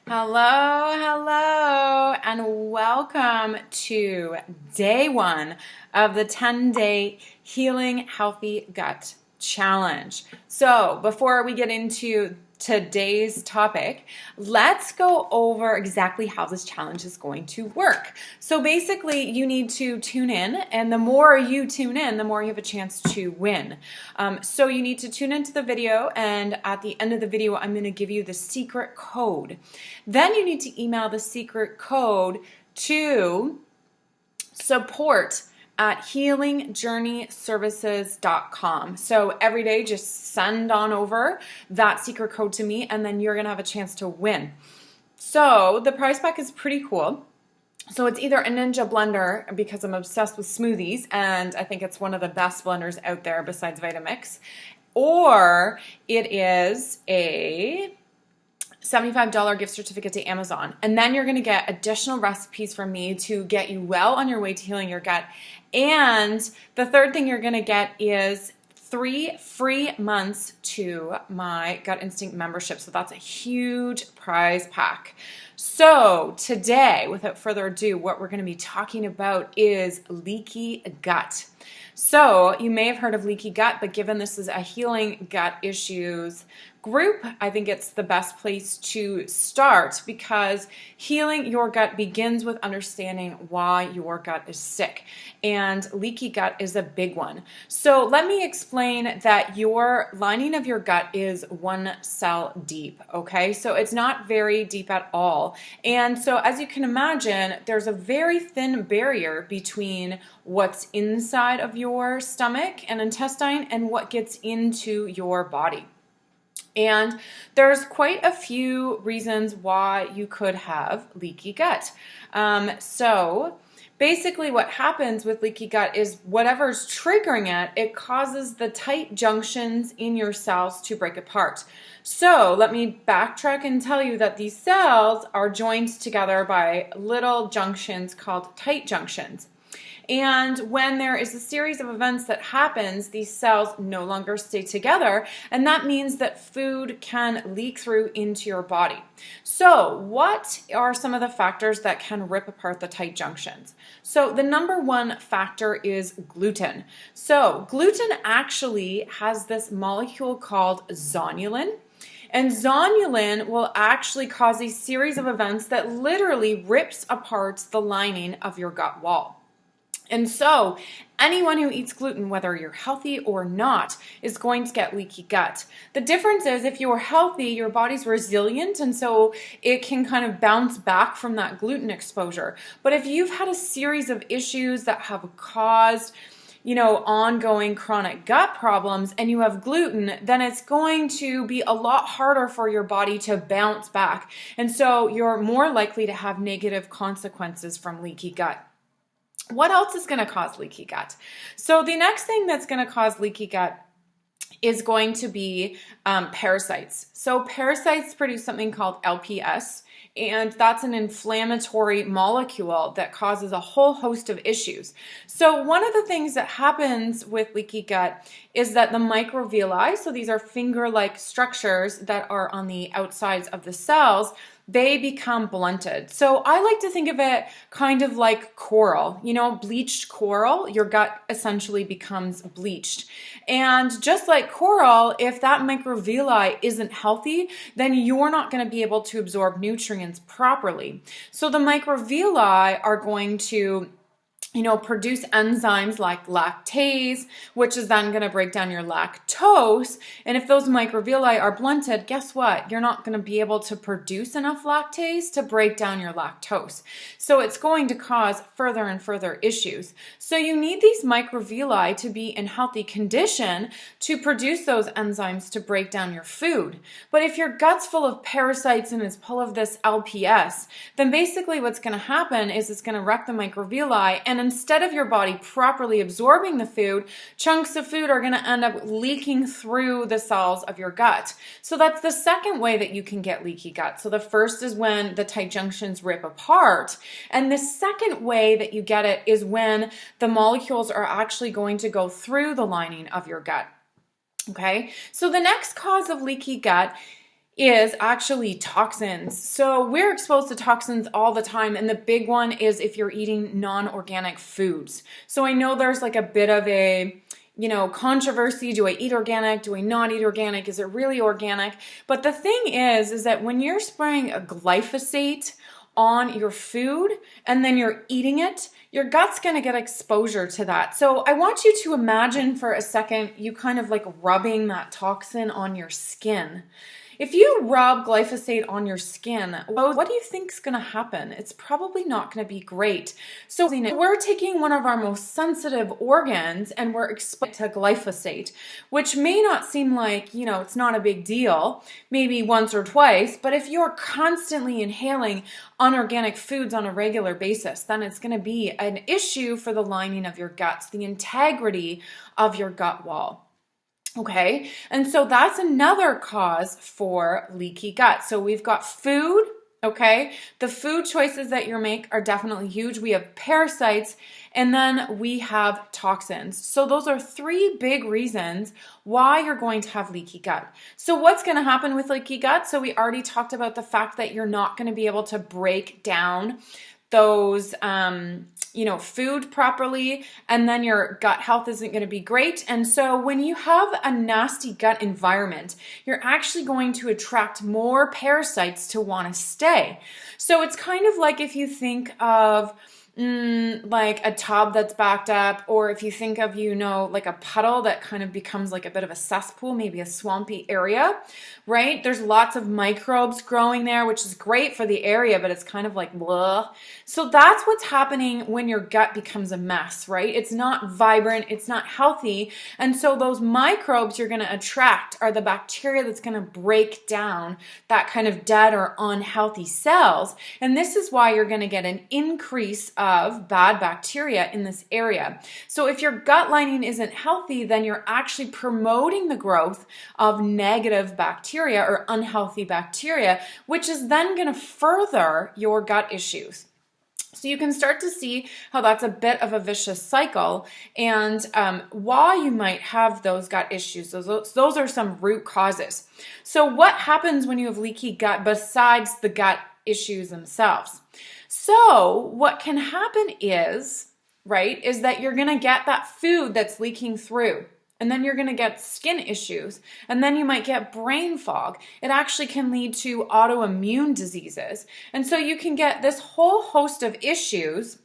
Hello, hello, and welcome to day one of the 10-day Healing Healthy Gut Challenge. So before we get into today's topic, let's go over exactly how this challenge is going to work. So basically, you need to tune in, and the more you tune in, the more you have a chance to win. So you need to tune into the video, and at the end of the video, I'm going to give you the secret code. Then you need to email the secret code to support@healingjourneyservices.com. So every day, just send on over that secret code to me, and then you're going to have a chance to win. So the prize pack is pretty cool. So it's either a Ninja blender, because I'm obsessed with smoothies, and I think it's one of the best blenders out there besides Vitamix, or it is a $75 gift certificate to Amazon. And then you're going to get additional recipes from me to get you well on your way to healing your gut. And the third thing you're going to get is 3 free months to my Gut Instinct membership. So that's a huge prize pack. So today, without further ado, what we're going to be talking about is leaky gut. So you may have heard of leaky gut, but given this is a healing gut issues group, I think it's the best place to start, because healing your gut begins with understanding why your gut is sick. And leaky gut is a big one. So let me explain that your lining of your gut is 1 cell deep, okay? So it's not very deep at all. And so as you can imagine, there's a very thin barrier between what's inside of your stomach and intestine and what gets into your body. And there's quite a few reasons why you could have leaky gut. So basically what happens with leaky gut is whatever's triggering it, it causes the tight junctions in your cells to break apart. So let me backtrack and tell you that these cells are joined together by little junctions called tight junctions. And when there is a series of events that happens, these cells no longer stay together, and that means that food can leak through into your body. So what are some of the factors that can rip apart the tight junctions? So the number one factor is gluten. So gluten actually has this molecule called zonulin. And zonulin will actually cause a series of events that literally rips apart the lining of your gut wall. And so anyone who eats gluten, whether you're healthy or not, is going to get leaky gut. The difference is if you're healthy, your body's resilient, and so it can kind of bounce back from that gluten exposure. But if you've had a series of issues that have caused ongoing chronic gut problems and you have gluten, then it's going to be a lot harder for your body to bounce back. And so you're more likely to have negative consequences from leaky gut. What else is going to cause leaky gut? So the next thing that's going to cause leaky gut is going to be parasites. So parasites produce something called LPS, and that's an inflammatory molecule that causes a whole host of issues. So one of the things that happens with leaky gut is that the microvilli, so these are finger-like structures that are on the outsides of the cells, they become blunted. So I like to think of it kind of like coral, bleached coral. Your gut essentially becomes bleached. And just like coral, if that microvilli isn't healthy, then you're not going to be able to absorb nutrients properly. So the microvilli are going to produce enzymes like lactase, which is then going to break down your lactose. And if those microvilli are blunted, guess what? You're not going to be able to produce enough lactase to break down your lactose. So it's going to cause further and further issues. So you need these microvilli to be in healthy condition to produce those enzymes to break down your food. But if your gut's full of parasites and is full of this LPS, then basically what's going to happen is it's going to wreck the microvilli, and instead of your body properly absorbing the food, chunks of food are going to end up leaking through the cells of your gut. So that's the second way that you can get leaky gut. So the first is when the tight junctions rip apart. And the second way that you get it is when the molecules are actually going to go through the lining of your gut. Okay, so the next cause of leaky gut is actually toxins. So we're exposed to toxins all the time, and the big one is if you're eating non-organic foods. So I know there's like a bit of a controversy. Do I eat organic? Do I not eat organic? Is it really organic? But the thing is that when you're spraying a glyphosate on your food and then you're eating it, your gut's going to get exposure to that. So I want you to imagine for a second you kind of like rubbing that toxin on your skin. If you rub glyphosate on your skin, what do you think is going to happen? It's probably not going to be great. So we're taking one of our most sensitive organs and we're exposed to glyphosate, which may not seem like, it's not a big deal, maybe once or twice, but if you're constantly inhaling unorganic foods on a regular basis, then it's going to be an issue for the lining of your guts, the integrity of your gut wall. Okay, and so that's another cause for leaky gut. So we've got food, okay? The food choices that you make are definitely huge. We have parasites, and then we have toxins. So those are three big reasons why you're going to have leaky gut. So what's going to happen with leaky gut? So we already talked about the fact that you're not going to be able to break down those food properly, and then your gut health isn't going to be great. And so when you have a nasty gut environment, you're actually going to attract more parasites to want to stay. So it's kind of like if you think of like a tub that's backed up, or if you think of, like a puddle that kind of becomes like a bit of a cesspool, maybe a swampy area, right? There's lots of microbes growing there, which is great for the area, but it's kind of like blah. So that's what's happening when your gut becomes a mess, right? It's not vibrant, it's not healthy. And so those microbes you're going to attract are the bacteria that's going to break down that kind of dead or unhealthy cells. And this is why you're going to get an increase of bad bacteria in this area. So if your gut lining isn't healthy, then you're actually promoting the growth of negative bacteria or unhealthy bacteria, which is then going to further your gut issues. So you can start to see how that's a bit of a vicious cycle, and why you might have those gut issues. Those are some root causes. So what happens when you have leaky gut besides the gut issues themselves? So what can happen is that you're going to get that food that's leaking through. And then you're going to get skin issues, and then you might get brain fog. It actually can lead to autoimmune diseases. And so you can get this whole host of issues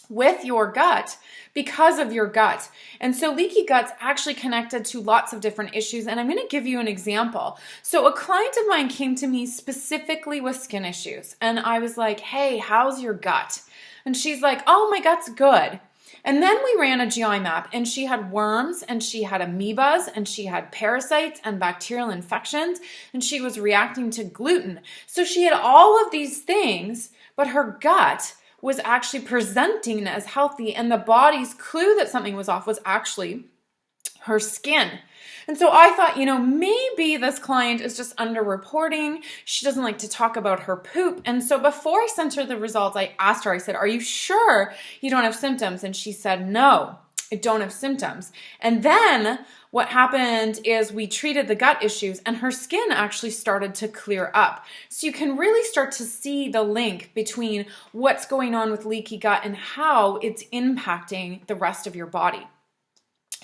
with your gut because of your gut. And so leaky gut's actually connected to lots of different issues. And I'm going to give you an example. So a client of mine came to me specifically with skin issues. And I was like, hey, how's your gut? And she's like, oh, my gut's good. And then we ran a GI map, and she had worms, and she had amoebas, and she had parasites and bacterial infections, and she was reacting to gluten. So she had all of these things, but her gut was actually presenting as healthy, and the body's clue that something was off was actually her skin. And so I thought, maybe this client is just underreporting. She doesn't like to talk about her poop. And so before I sent her the results, I asked her, I said, are you sure you don't have symptoms? And she said, no, I don't have symptoms. And then what happened is we treated the gut issues, and her skin actually started to clear up. So you can really start to see the link between what's going on with leaky gut and how it's impacting the rest of your body.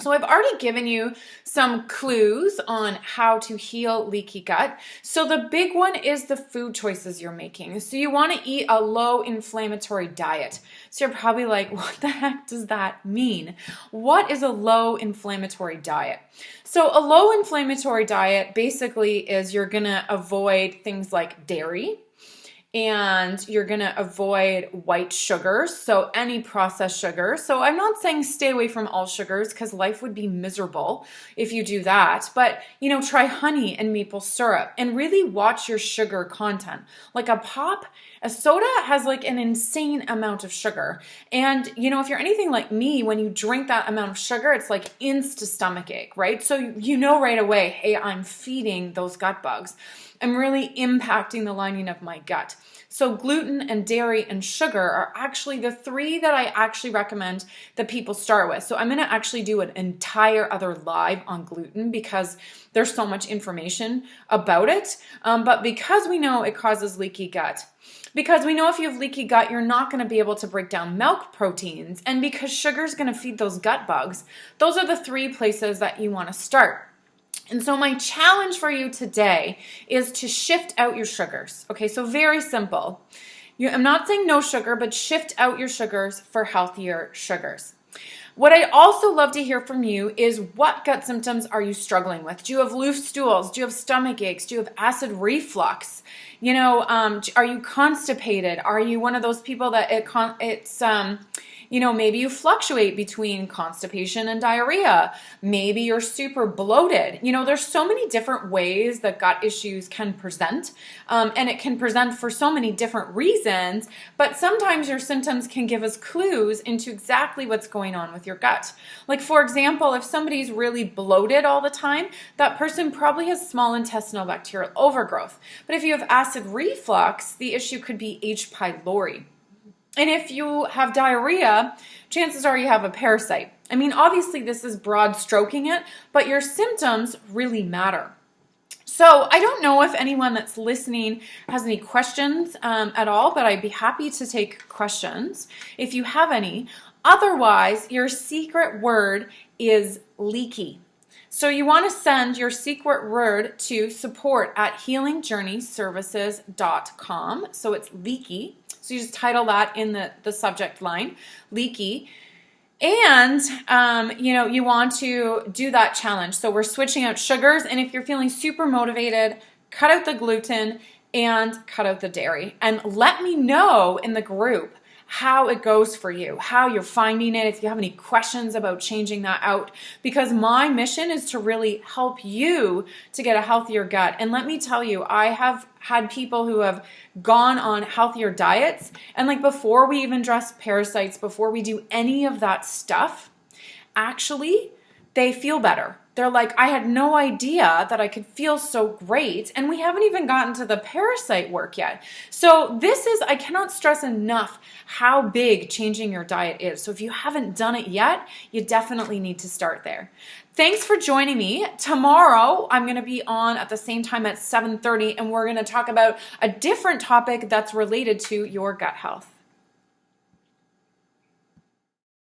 So I've already given you some clues on how to heal leaky gut. So the big one is the food choices you're making. So you want to eat a low inflammatory diet. So you're probably like, what the heck does that mean? What is a low inflammatory diet? So a low inflammatory diet basically is you're going to avoid things like dairy, and you're going to avoid white sugars, so any processed sugar. So I'm not saying stay away from all sugars, because life would be miserable if you do that. But, try honey and maple syrup, and really watch your sugar content. Like a soda has like an insane amount of sugar. And, if you're anything like me, when you drink that amount of sugar, it's like insta stomach ache, right? So right away, hey, I'm feeding those gut bugs. I'm really impacting the lining of my gut. So gluten and dairy and sugar are actually the three that I actually recommend that people start with. So I'm going to actually do an entire other live on gluten because there's so much information about it. But because we know it causes leaky gut, because we know if you have leaky gut, you're not going to be able to break down milk proteins, and because sugar is going to feed those gut bugs, those are the three places that you want to start. And so my challenge for you today is to shift out your sugars. Okay, so very simple. I'm not saying no sugar, but shift out your sugars for healthier sugars. What I also love to hear from you is what gut symptoms are you struggling with? Do you have loose stools? Do you have stomach aches? Do you have acid reflux? Are you constipated? Are you one of those people that maybe you fluctuate between constipation and diarrhea. Maybe you're super bloated. There's so many different ways that gut issues can present, and it can present for so many different reasons, but sometimes your symptoms can give us clues into exactly what's going on with your gut. Like, for example, if somebody's really bloated all the time, that person probably has small intestinal bacterial overgrowth. But if you have acid reflux, the issue could be H. pylori. And if you have diarrhea, chances are you have a parasite. I mean, obviously this is broad stroking it, but your symptoms really matter. So I don't know if anyone that's listening has any questions at all, but I'd be happy to take questions if you have any. Otherwise, your secret word is leaky. So you want to send your secret word to support@healingjourneyservices.com. So it's leaky. So you just title that in the subject line, leaky. And, you want to do that challenge. So we're switching out sugars. And if you're feeling super motivated, cut out the gluten and cut out the dairy. And let me know in the group how it goes for you, how you're finding it, if you have any questions about changing that out, because my mission is to really help you to get a healthier gut. And let me tell you, I have had people who have gone on healthier diets, and like before we even address parasites, before we do any of that stuff, actually they feel better. They're like, I had no idea that I could feel so great. And we haven't even gotten to the parasite work yet. So I cannot stress enough how big changing your diet is. So if you haven't done it yet, you definitely need to start there. Thanks for joining me. Tomorrow, I'm going to be on at the same time at 7:30, and we're going to talk about a different topic that's related to your gut health.